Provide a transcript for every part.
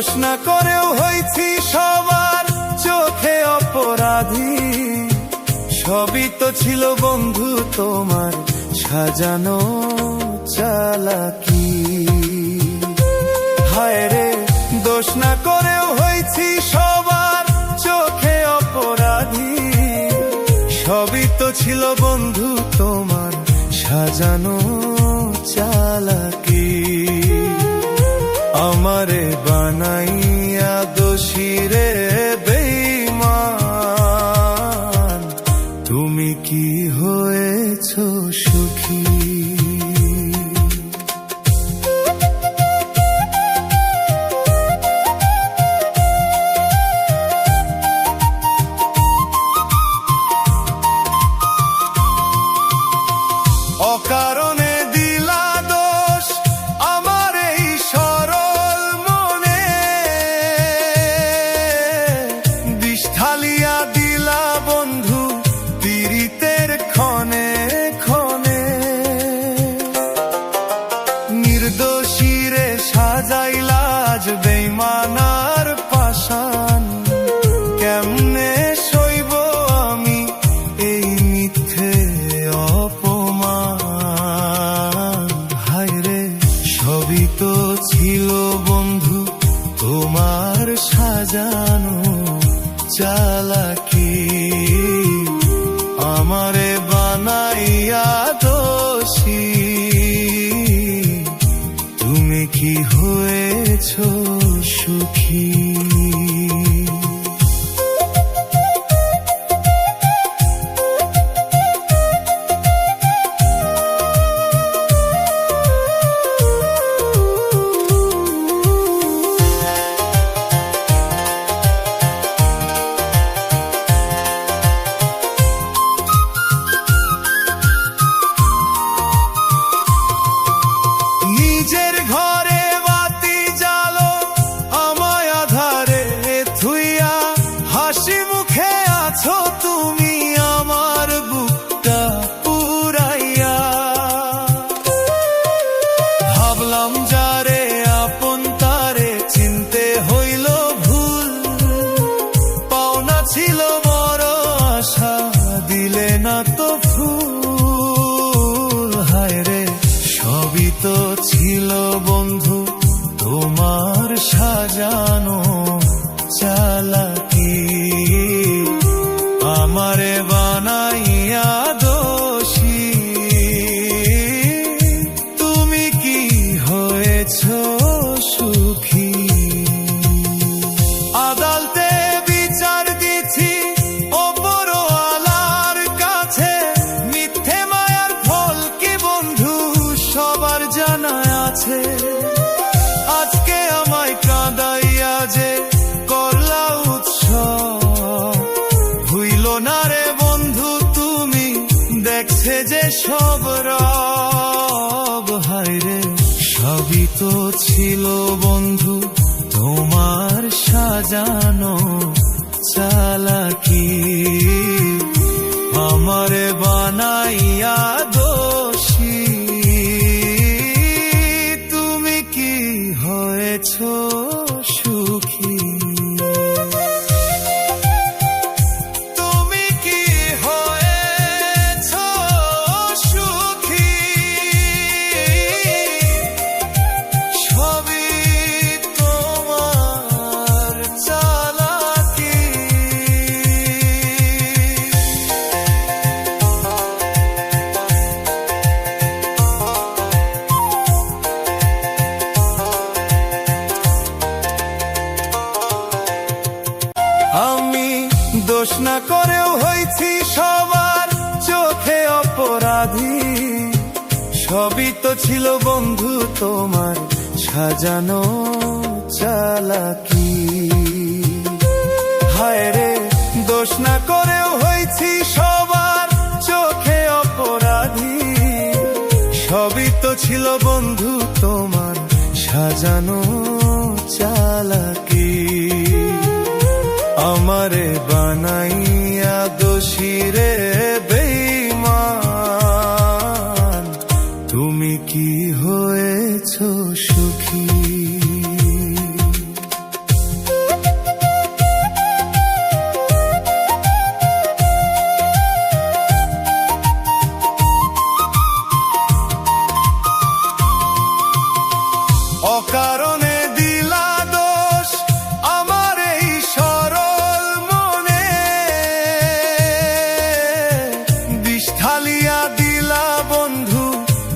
দোষ না করেও হয়েছি সবার চোখে অপরাধী। সবই তো ছিল বন্ধু তোমার সাজানো চালাকি। হায় রে, দোষ না করেও হয়েছি সবার চোখে অপরাধী। সবই তো ছিল বন্ধু তোমার সাজানো চালাকি। আমারে বানাইয়া দোষী রে বেঈমান, তুমি কি হয়েছো সুখী? অকারণে দিলা দোষ আমার এই সরল মনে, বিষ ঢালিয়া দিলা বন্ধু পীড়িতের ক্ষণে ক্ষণে। নির্দোষীরে সাজাইলা আজ বেঈমানার পাশান, কেমনে সইব আমি এই মিথ্যে অপমান। হায় রে, সবই তো ছিল বন্ধু তোমার সাজানো চালাকি। আমারে বানাইয়া দোষী, তুমি কি হয়েছো সুখী? নিজের ঘরে বাতি জ্বালো আমায় আধারে থুইয়া, হাসি মুখে আছো তুমি আমার বুকটা পুরাইয়া। ভাবলাম যারে আপন তারে চিনতে হইল ভুল, পাওনা ছিল বড় আশা দিলে না তো ফুল। হায় রে, সবই তো ছিল বন্ধু তোমার সাজানো চালাকি। আমারে বানাইয়া দোষী, তুমি কি হয়েছো সুখী? আদালতে বিচার দিছি ওপরওয়ালার কাছে, মিথ্যে মায়ার ফল কি বন্ধু সবার জানা আছে। আজকে আমায় কাঁদাইয়া যে করলা উৎসব, ভুইল না রে বন্ধু তুমি দেখছে যে সব রব। হায় রে, সবই তো ছিল বন্ধু তোমার সাজানো চালাকি। আমারে বানাইয়া দোষী, তুমি কি হয়েছো সুখী? তুমি কি হয়েছো সুখী? সবই তোমার চালাকি। আমি দোষ না করেও হয়েছি সবার চোখে অপরাধী। সবই তো ছিল বন্ধু তোমার সাজানো চালাকি। হায় রে, দোষ না করেও হয়েছি সবার চোখে অপরাধী। সবই তো ছিল বন্ধু তোমার সাজানো চালাকি। আমারে বানাইয়া দোষী রে বেঈমান, তুমি কি হয়েছো সুখী? অকারণে দিলা দোষ আমার এই সরল মনে, বিষ ঢালিয়া দিলা বন্ধু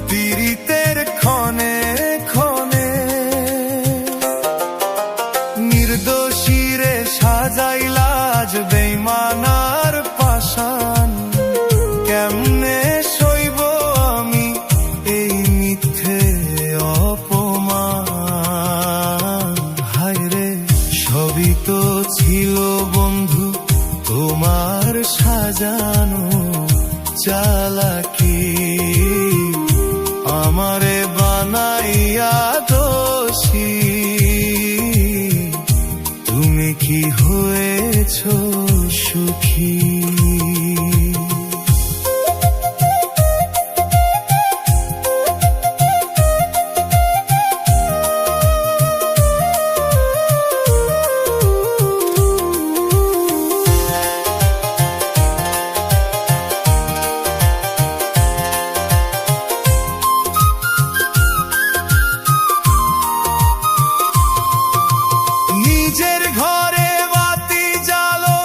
পীড়িতের ক্ষণে ক্ষণে। নির্দোষীরে সাজাইলা আজ বেঈমানার পাশান, কেমনে সইব আমি এই মিথ্যে অপমান। হায়রে সবই তো ছিল বন্ধু তোমার সাজানো চালাকি, আমারে বানাইয়া দোষী। তুমি কি হয়েছো সুখী? নিজের ঘরে বাতি জ্বালো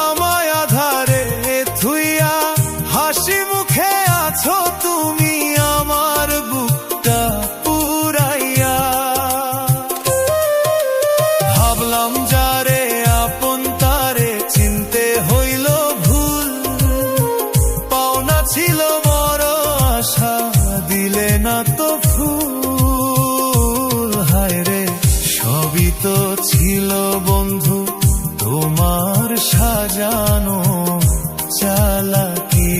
আমায় আধারে থুইয়া, হাসি মুখে আছো তুমি আমার বুকটা পুরাইয়া। ভাবলাম যারে আপন তারে চিনতে হইল ভুল, পাওনা ছিল বড় আশা দিলে না তো ফুল। হায়রে সবই তো ছিল বন্ধু তোমার সাজানো চালাকি,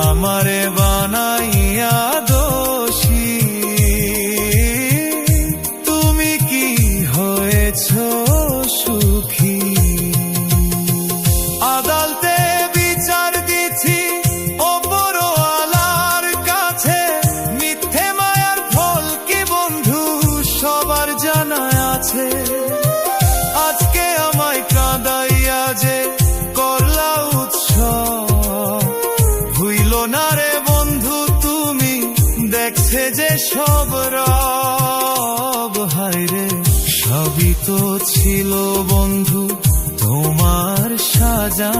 আমারে বানাইয়া দোষী। তুমি কি হয়েছো সুখী? আদালতে বিচার দিছি ওপরওয়ালার কাছে, মিথ্যে মায়ার ফল কি বন্ধু সবার জানা আছে। আজকে আমায় কাঁদাইয়া যে করলা উৎসব, ভুইল না রে বন্ধু তুমি দেখছে যে সব রব। হায়রে সবই তো ছিল বন্ধু তোমার সাজা